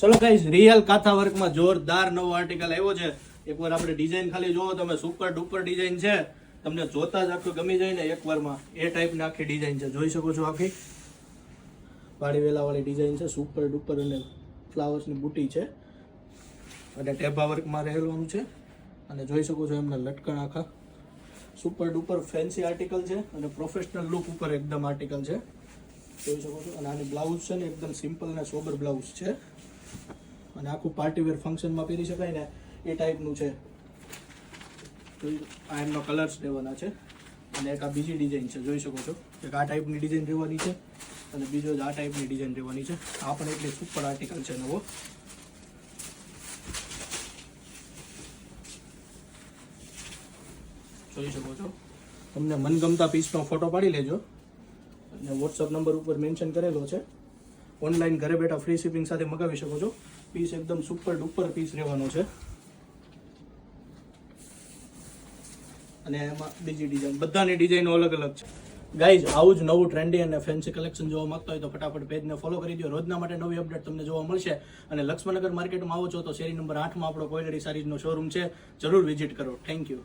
ચલો guys, real કાથા વર્કમાં જોરદાર નવો આર્ટિકલ આવ્યો છે. એકવાર આપણે ડિઝાઇન ખાલી જોવો તમે, સુપર ડુપર ડિઝાઇન છે. તમને જોતા જ આખું ગમી જાય ને એકવારમાં. એ ટાઈપની આખી ડિઝાઇન છે, જોઈ શકો છો. આખી વાળી વેલાવાળી ડિઝાઇન છે, સુપર ડુપર અને ફ્લાવર્સની બુટી છે અને ટેબા વર્કમાં રહેલું છે. અને જોઈ શકો છો એમના લટકણ આખા. સુપર ડુપર ફેન્સી આર્ટિકલ છે અને પ્રોફેશનલ લુક ઉપર એકદમ આર્ટિકલ છે, જોઈ શકો છો. અને આની બ્લાઉઝ છે ને એકદમ સિમ્પલ ને સોબર બ્લાઉઝ છે અને આખું પાર્ટીવેર ફંક્શનમાં પહેરી શકાય ને એ ટાઈપનું છે. આ એમનો કલર્સ રહેવાના છે અને એક આ બીજી ડિઝાઇન છે, જોઈ શકો છો. એક આ ટાઈપની ડિઝાઇન રહેવાની છે અને બીજો જ આ ટાઈપની ડિઝાઇન રહેવાની છે. આ પણ એટલી સુપર આર્ટિકલ છે નવો. જોઈ શકો છો. તમને મનગમતા પીસનો ફોટો પાડી લેજો અને વોટ્સઅપ નંબર ઉપર મેન્શન કરેલો છે. ઓનલાઈન ઘરે બેઠા ફ્રી શિપિંગ સાથે મગાવી શકો છો. પીસ એકદમ સુપર ડુપર પીસ રહેવાનો છે અને એમાં બીજી ડિઝાઇન, બધાની ડિઝાઇનો અલગ અલગ છે. ગાઈઝ, આવું જ નવું ટ્રેન્ડી અને ફેન્સી કલેક્શન જોવા માંગતા હોય તો ફટાફટ પેજને ફોલો કરી દો. રોજના માટે નવી અપડેટ તમને જોવા મળશે. અને લક્ષ્મણનગર માર્કેટમાં આવો છો તો શેરી નંબર 8 માં આપણો કોયલરી સારીઝનો શોરૂમ છે, જરૂર વિઝિટ કરો. Thank you.